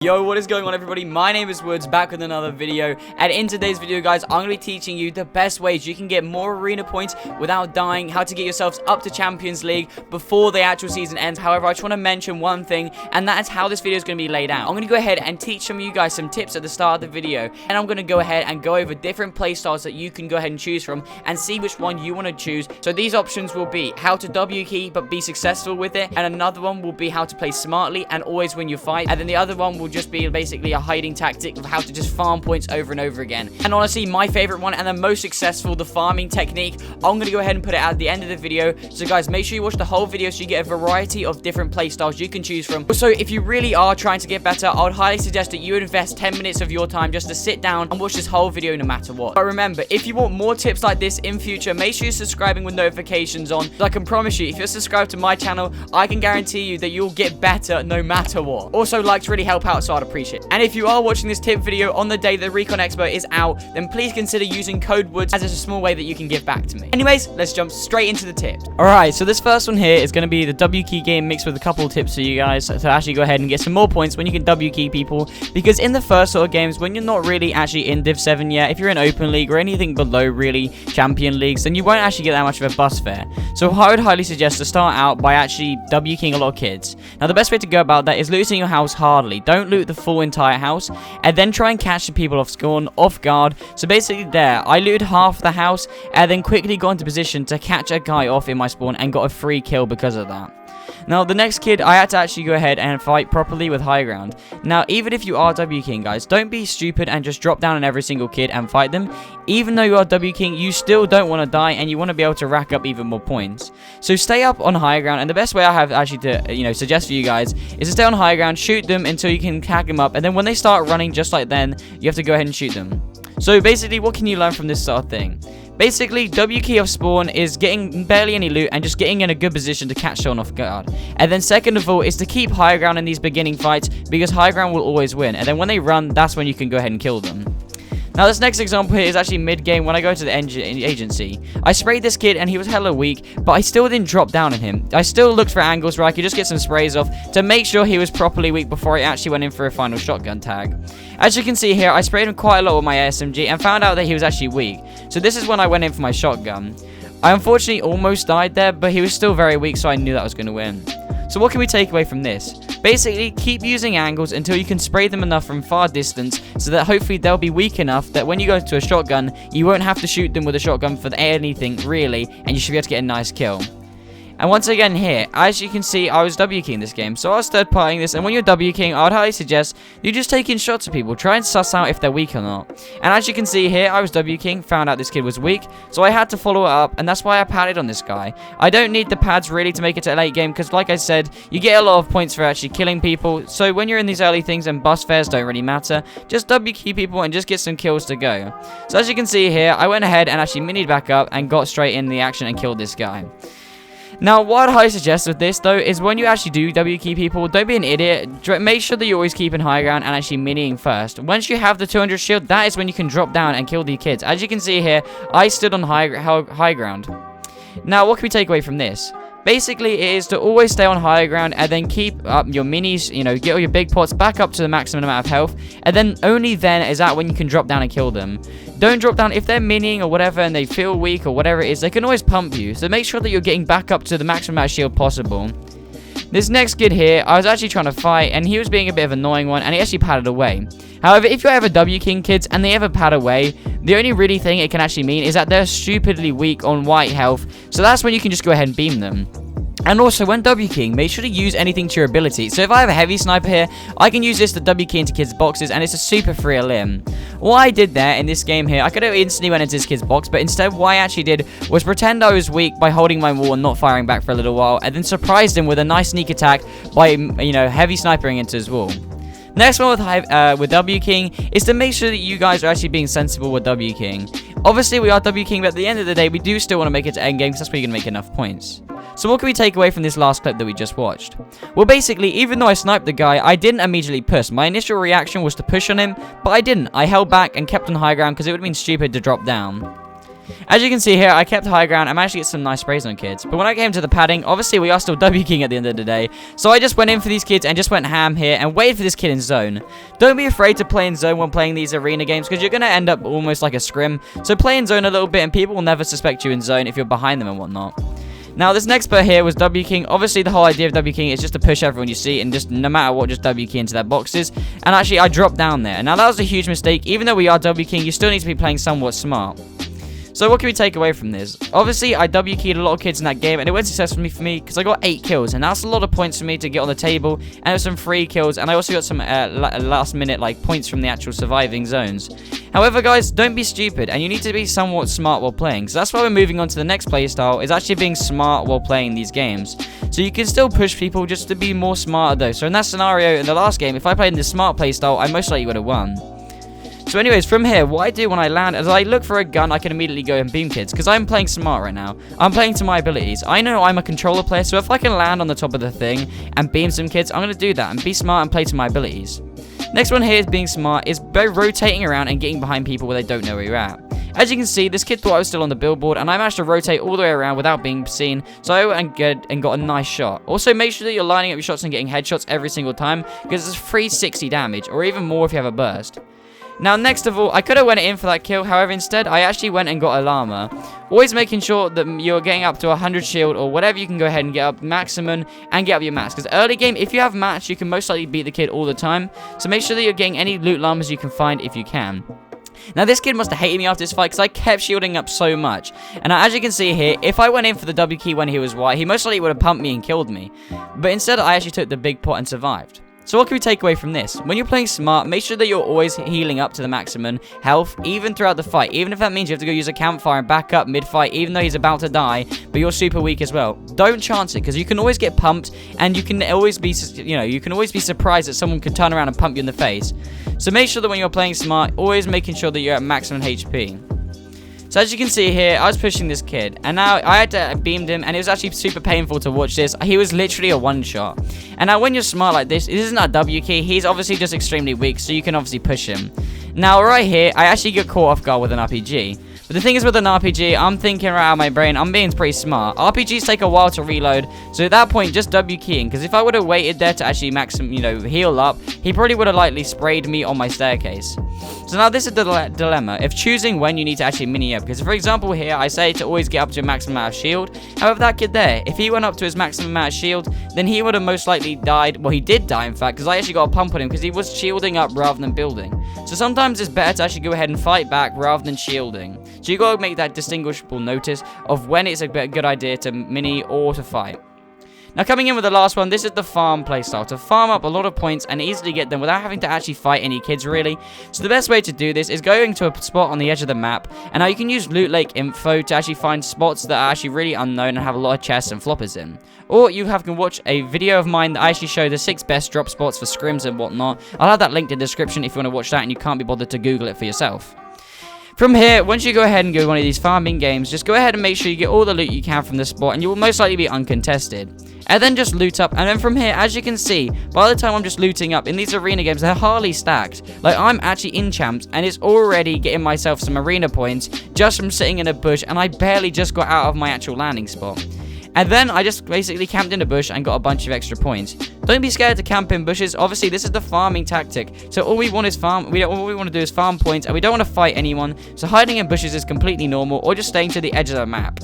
Yo, what is going on, everybody? My name is Woods, back with another video, and in today's video, guys, I'm going to be teaching you the best ways you can get more arena points without dying, how to get yourselves up to Champions League before the actual season ends. However, I just want to mention one thing, and that is how this video is going to be laid out. I'm going to go ahead and teach some of you guys some tips at the start of the video, and I'm going to go ahead and go over different playstyles that you can go ahead and choose from, and see which one you want to choose. So these options will be how to W key but be successful with it, and another one will be how to play smartly and always win your fight, and then the other one will just be basically a hiding tactic of how to just farm points over and over again. And honestly, my favorite one and the most successful, the farming technique, I'm going to go ahead and put it at the end of the video. So guys, make sure you watch the whole video so you get a variety of different play styles you can choose from. So if you really are trying to get better, I would highly suggest that you invest 10 minutes of your time just to sit down and watch this whole video no matter what. But remember, if you want more tips like this in future, make sure you're subscribing with notifications on. I can promise you, if you're subscribed to my channel, I can guarantee you that you'll get better no matter what. Also, likes really help out, so I'd appreciate it. And if you are watching this tip video on the day the Recon Expert is out, then please consider using code Woods, as it's a small way that you can give back to me. Anyways, let's jump straight into the tips. Alright, so this first one here is going to be the W key game mixed with a couple of tips for you guys to actually go ahead and get some more points when you can W key people. Because in the first sort of games, when you're not really actually in Div 7 yet, if you're in Open League or anything below really Champion Leagues, then you won't actually get that much of a bus fare. So I would highly suggest to start out by actually W keying a lot of kids. Now the best way to go about that is looting your house hardly. Don't loot the full entire house, and then try and catch the people off guard. So basically there, I looted half the house and then quickly got into position to catch a guy off in my spawn and got a free kill because of that. Now, the next kid, I had to actually go ahead and fight properly with high ground. Now, even if you are W king, guys, don't be stupid and just drop down on every single kid and fight them. Even though you are W king, you still don't want to die, and you want to be able to rack up even more points. So stay up on high ground, and the best way I have actually to, suggest for you guys is to stay on high ground, shoot them until you can hack them up, and then when they start running just like then, you have to go ahead and shoot them. So basically, what can you learn from this sort of thing? Basically, W key off spawn is getting barely any loot and just getting in a good position to catch someone off guard. And then second of all is to keep high ground in these beginning fights, because high ground will always win. And then when they run, that's when you can go ahead and kill them. Now, this next example here is actually mid-game when I go to the agency. I sprayed this kid and he was hella weak, but I still didn't drop down on him. I still looked for angles where I could just get some sprays off to make sure he was properly weak before I actually went in for a final shotgun tag. As you can see here, I sprayed him quite a lot with my SMG and found out that he was actually weak. So this is when I went in for my shotgun. I unfortunately almost died there, but he was still very weak, so I knew that I was going to win. So what can we take away from this? Basically, keep using angles until you can spray them enough from far distance so that hopefully they'll be weak enough that when you go to a shotgun, you won't have to shoot them with a shotgun for anything, really, and you should be able to get a nice kill. And once again here, as you can see, I was W keying this game, so I was third partying this, and when you're W keying, I would highly suggest you just take in shots at people, try and suss out if they're weak or not. And as you can see here, I was W keying, found out this kid was weak, so I had to follow it up, and that's why I padded on this guy. I don't need the pads really to make it to a late game, because like I said, you get a lot of points for actually killing people, so when you're in these early things and bus fares don't really matter, just W key people and just get some kills to go. So as you can see here, I went ahead and actually minied back up and got straight in the action and killed this guy. Now, what I'd highly suggest with this, though, is when you actually do W key people, don't be an idiot. Make sure that you're always keeping high ground and actually miniing first. Once you have the 200 shield, that is when you can drop down and kill the kids. As you can see here, I stood on high ground. Now, what can we take away from this? Basically, it is to always stay on higher ground and then keep up your minis, get all your big pots back up to the maximum amount of health, and then only then is that when you can drop down and kill them. Don't drop down if they're mining or whatever and they feel weak or whatever it is, they can always pump you, so make sure that you're getting back up to the maximum amount of shield possible. This next kid here, I was actually trying to fight, and he was being a bit of an annoying one, and he actually padded away. However, if you ever W king kids and they ever pad away, the only really thing it can actually mean is that they're stupidly weak on white health, so that's when you can just go ahead and beam them. And also, when W keying, make sure to use anything to your ability. So if I have a heavy sniper here, I can use this to W key into kids' boxes, and it's a super free limb. What I did there in this game here, I could have instantly went into this kid's box, but instead what I actually did was pretend I was weak by holding my wall and not firing back for a little while, and then surprised him with a nice sneak attack by, heavy snipering into his wall. Next one with W king is to make sure that you guys are actually being sensible with W king. Obviously, we are W king, but at the end of the day, we do still want to make it to endgame because that's where you're going to make enough points. So what can we take away from this last clip that we just watched? Well, basically, even though I sniped the guy, I didn't immediately push. My initial reaction was to push on him, but I didn't. I held back and kept on high ground because it would have been stupid to drop down. As you can see here, I kept high ground. I managed to get some nice sprays on kids. But when I came to the padding, obviously we are still W king at the end of the day. So I just went in for these kids and just went ham here and waited for this kid in zone. Don't be afraid to play in zone when playing these arena games because you're going to end up almost like a scrim. So play in zone a little bit and people will never suspect you in zone if you're behind them and whatnot. Now, this next bit here was W king. Obviously, the whole idea of W king is just to push everyone you see and just no matter what, just W king into their boxes. And actually, I dropped down there. Now, that was a huge mistake. Even though we are W king, you still need to be playing somewhat smart. So what can we take away from this? Obviously, I W keyed a lot of kids in that game, and it went successfully for me because I got 8 kills, and that's a lot of points for me to get on the table, and there was some free kills, and I also got some last minute like points from the actual surviving zones. However, guys, don't be stupid, and you need to be somewhat smart while playing. So that's why we're moving on to the next playstyle, is actually being smart while playing these games. So you can still push people just to be more smarter though. So in that scenario, in the last game, if I played in the smart playstyle, I most likely would have won. So anyways, from here, what I do when I land is I look for a gun I can immediately go and beam kids. Because I'm playing smart right now. I'm playing to my abilities. I know I'm a controller player, so if I can land on the top of the thing and beam some kids, I'm going to do that and be smart and play to my abilities. Next one here is being smart, is by rotating around and getting behind people where they don't know where you're at. As you can see, this kid thought I was still on the billboard, and I managed to rotate all the way around without being seen, so I went and got a nice shot. Also, make sure that you're lining up your shots and getting headshots every single time, because it's free 60 damage, or even more if you have a burst. Now, next of all, I could have went in for that kill, however, instead, I actually went and got a llama. Always making sure that you're getting up to 100 shield, or whatever you can go ahead and get up maximum, and get up your max. Because early game, if you have match, you can most likely beat the kid all the time, so make sure that you're getting any loot llamas you can find if you can. Now, this kid must have hated me after this fight because I kept shielding up so much. And as you can see here, if I went in for the W key when he was white, he most likely would have pumped me and killed me. But instead, I actually took the big pot and survived. So what can we take away from this? When you're playing smart, make sure that you're always healing up to the maximum health, even throughout the fight. Even if that means you have to go use a campfire and back up mid-fight, even though he's about to die, but you're super weak as well. Don't chance it, because you can always get pumped, and you can always be, you can always be surprised that someone could turn around and pump you in the face. So make sure that when you're playing smart, always making sure that you're at maximum HP. So as you can see here, I was pushing this kid, and now I had to beamed him, and it was actually super painful to watch this. He was literally a one-shot. And now when you're smart like this, it isn't a W key. He's obviously just extremely weak, so you can obviously push him. Now right here, I actually get caught off guard with an RPG. But the thing is with an RPG, I'm thinking right out of my brain, I'm being pretty smart. RPGs take a while to reload, so at that point, just W keying. Because if I would have waited there to actually heal up, he probably would have likely sprayed me on my staircase. So now this is the dilemma of choosing when you need to actually mini up. Because for example here, I say to always get up to a maximum amount of shield. However, that kid there, if he went up to his maximum amount of shield, then he would have most likely died. Well, he did die in fact, because I actually got a pump on him because he was shielding up rather than building. So sometimes it's better to actually go ahead and fight back rather than shielding. So you got to make that distinguishable notice of when it's a good idea to mini or to fight. Now coming in with the last one, this is the farm playstyle. To farm up a lot of points and easily get them without having to actually fight any kids really. So the best way to do this is going to a spot on the edge of the map. And now you can use loot lake info to actually find spots that are actually really unknown and have a lot of chests and floppers in. Or you can watch a video of mine that I actually show the 6 best drop spots for scrims and whatnot. I'll have that linked in the description if you want to watch that and you can't be bothered to Google it for yourself. From here, once you go ahead and go one of these farming games, just go ahead and make sure you get all the loot you can from the spot, and you will most likely be uncontested. And then just loot up, and then from here, as you can see, by the time I'm just looting up, in these arena games, they're hardly stacked. Like, I'm actually in champs, and it's already getting myself some arena points just from sitting in a bush, and I barely just got out of my actual landing spot. And then I just basically camped in a bush and got a bunch of extra points. Don't be scared to camp in bushes. Obviously, this is the farming tactic. So all we want is farm. All we want to do is farm points, and we don't want to fight anyone. So hiding in bushes is completely normal, or just staying to the edge of the map.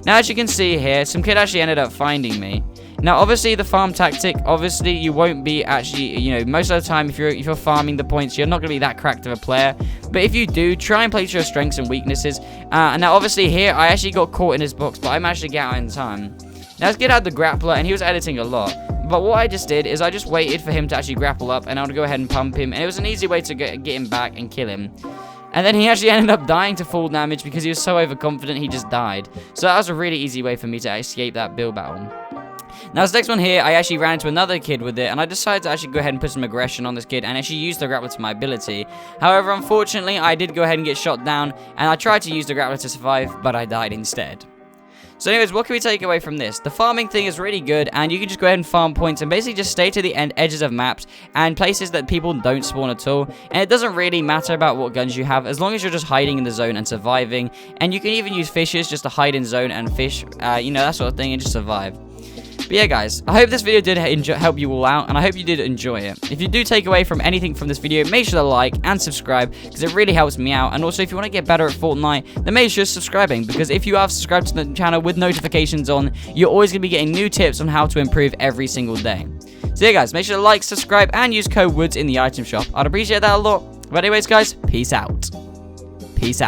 Now, as you can see here, some kid actually ended up finding me. Now, obviously, the farm tactic, obviously, you won't be actually, most of the time, if you're farming the points, you're not going to be that cracked of a player. But if you do, try and play to your strengths and weaknesses. And now, obviously, here, I actually got caught in his box, but I managed to get out in time. Now, let's get out the grappler, and he was editing a lot. But what I just did is I just waited for him to actually grapple up, and I would go ahead and pump him. And it was an easy way to get him back and kill him. And then he actually ended up dying to full damage because he was so overconfident he just died. So that was a really easy way for me to escape that build battle. Now, this next one here, I actually ran into another kid with it, and I decided to actually go ahead and put some aggression on this kid and actually use the grappler to my ability. However, unfortunately, I did go ahead and get shot down, and I tried to use the grappler to survive, but I died instead. So anyways, what can we take away from this? The farming thing is really good, and you can just go ahead and farm points and basically just stay to the edges of maps and places that people don't spawn at all. And it doesn't really matter about what guns you have, as long as you're just hiding in the zone and surviving. And you can even use fishes just to hide in zone and fish, you know, that sort of thing, and just survive. But yeah, guys, I hope this video did help you all out, and I hope you did enjoy it. If you do take away from anything from this video, make sure to like and subscribe, because it really helps me out. And also, if you want to get better at Fortnite, then make sure you're subscribing, because if you have subscribed to the channel with notifications on, you're always going to be getting new tips on how to improve every single day. So yeah, guys, make sure to like, subscribe, and use code WOODS in the item shop. I'd appreciate that a lot. But anyways, guys, peace out. Peace out.